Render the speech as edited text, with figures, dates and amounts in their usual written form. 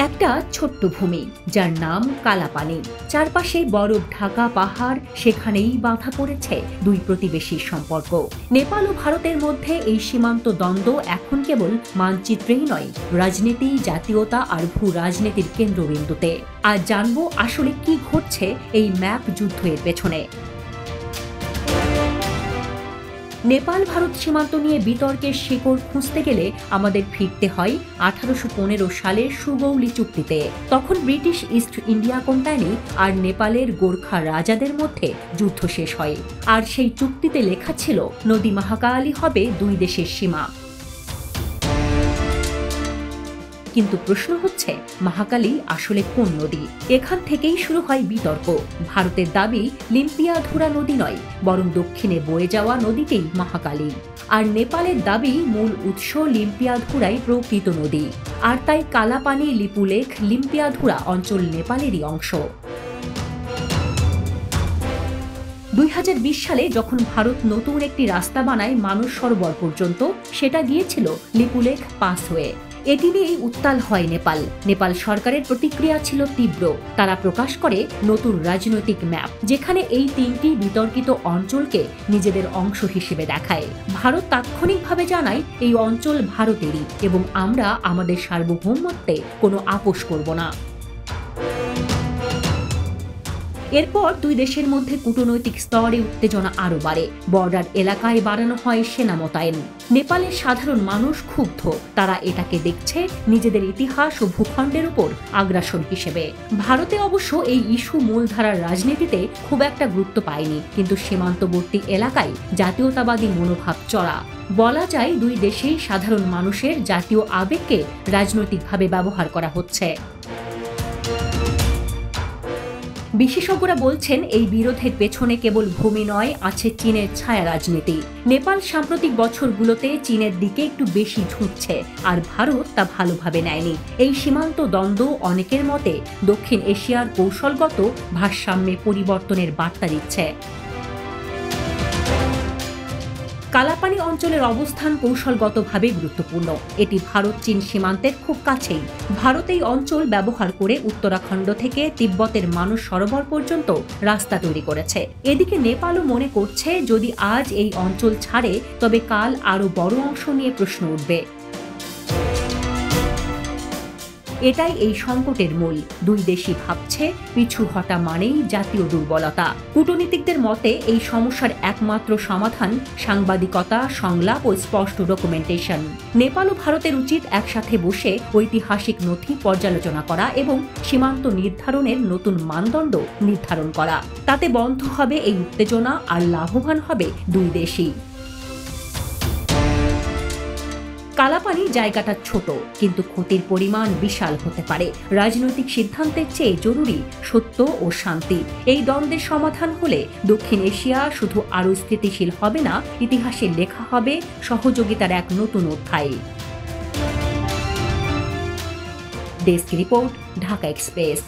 একটা ছোট্ট ভূমি যার নাম কালাপানি। চারপাশে বরফ ঢাকা পাহাড়, সেখানেই বাঁধা পড়েছে দুই প্রতিবেশীর সম্পর্ক। নেপাল ও ভারতের মধ্যে এই সীমান্ত দ্বন্দ্ব এখন কেবল মানচিত্রেই নয়, রাজনীতি, জাতীয়তা আর ভূ রাজনীতির কেন্দ্রবিন্দুতে। আর জানবো আসলে কি ঘটছে এই ম্যাপ যুদ্ধের পেছনে। নেপাল ভারত সীমান্ত নিয়ে বিতর্কের শিকড় খুঁজতে গেলে আমাদের ফিরতে হয় 1815 সালের সুগৌলি চুক্তিতে। তখন ব্রিটিশ ইস্ট ইন্ডিয়া কোম্পানি আর নেপালের গোর্খা রাজাদের মধ্যে যুদ্ধ শেষ হয়, আর সেই চুক্তিতে লেখা ছিল নদী মহাকালী হবে দুই দেশের সীমা। কিন্তু প্রশ্ন হচ্ছে, মহাকালী আসলে কোন নদী? এখান থেকেই শুরু হয় বিতর্ক। ভারতের দাবি লিম্পিয়াধুরা নদী নয়, বরং দক্ষিণে বয়ে যাওয়া নদীতেই মহাকালী। আর নেপালের দাবি মূল উৎস লিম্পিয়াধুরাই প্রকৃত নদী, আর তাই কালাপানি, লিপুলেখ, লিম্পিয়াধুরা অঞ্চল নেপালেরই অংশ। 2020 সালে যখন ভারত নতুন একটি রাস্তা বানায় মানস সরোবর পর্যন্ত, সেটা গিয়েছিল লিপুলেখ পাসওয়ে। এটি নিয়েই উত্তাল হয় নেপাল সরকারের প্রতিক্রিয়া ছিল তীব্র। তারা প্রকাশ করে নতুন রাজনৈতিক ম্যাপ, যেখানে এই তিনটি বিতর্কিত অঞ্চলকে নিজেদের অংশ হিসেবে দেখায়। ভারত তাৎক্ষণিকভাবে জানায় এই অঞ্চল ভারতেরই এবং আমরা আমাদের সার্বভৌমত্বে কোনো আপোষ করব না। এরপর দুই দেশের মধ্যে কূটনৈতিক স্তরে উত্তেজনা আরও বাড়ে। বর্ডার এলাকায় বাড়ানো হয় সেনা মোতায়েন। নেপালের সাধারণ মানুষ ক্ষুব্ধ। তারা এটাকে দেখছে নিজেদের ইতিহাস ও ভূখণ্ডের উপর আগ্রাসন হিসেবে। ভারতে অবশ্য এই ইস্যু মূলধারার রাজনীতিতে খুব একটা গুরুত্ব পায়নি, কিন্তু সীমান্তবর্তী এলাকায় জাতীয়তাবাদী মনোভাব চড়া। বলা যায় দুই দেশেই সাধারণ মানুষের জাতীয় আবেগকে রাজনৈতিকভাবে ব্যবহার করা হচ্ছে। বিশেষজ্ঞরা বলছেন, এই বিরোধের পেছনে কেবল ভূমি নয়, আছে চীনের ছায়া রাজনীতি। নেপাল সাম্প্রতিক বছরগুলোতে চীনের দিকে একটু বেশি ঝুঁকছে, আর ভারত তা ভালোভাবে নেয়নি। এই সীমান্ত দ্বন্দ্ব অনেকের মতে দক্ষিণ এশিয়ার কৌশলগত ভারসাম্যে পরিবর্তনের বার্তা দিচ্ছে। কালাপানি অঞ্চলের অবস্থান কৌশলগতভাবে গুরুত্বপূর্ণ। এটি ভারত চীন সীমান্তের খুব কাছেই। ভারত এই অঞ্চল ব্যবহার করে উত্তরাখণ্ড থেকে তিব্বতের মানস সরোবর পর্যন্ত রাস্তা তৈরি করেছে। এদিকে নেপালও মনে করছে, যদি আজ এই অঞ্চল ছাড়ে তবে কাল আরও বড় অংশ নিয়ে প্রশ্ন উঠবে। এটাই এই সংকটের মূল। দুই দেশই ভাবছে পিছু হটা মানেই জাতীয় দুর্বলতা। কূটনীতিকদের মতে এই সমস্যার একমাত্র সমাধান সাংবাদিকতা, সংলাপ ও স্পষ্ট ডকুমেন্টেশন। নেপাল ও ভারতের উচিত একসাথে বসে ঐতিহাসিক নথি পর্যালোচনা করা এবং সীমান্ত নির্ধারণের নতুন মানদণ্ড নির্ধারণ করা। তাতে বন্ধ হবে এই উত্তেজনা আর লাভবান হবে দুই দেশই। কালাপানি জায়গাটা ছোট, কিন্তু ক্ষতির পরিমাণ বিশাল হতে পারে। রাজনৈতিক সিদ্ধান্তের চেয়ে জরুরি সত্য ও শান্তি। এই দ্বন্দ্বের সমাধান হলে দক্ষিণ এশিয়া শুধু আরও স্থিতিশীল হবে না, ইতিহাসে লেখা হবে সহযোগিতার এক নতুন অধ্যায়। Desk report, Dhaka express.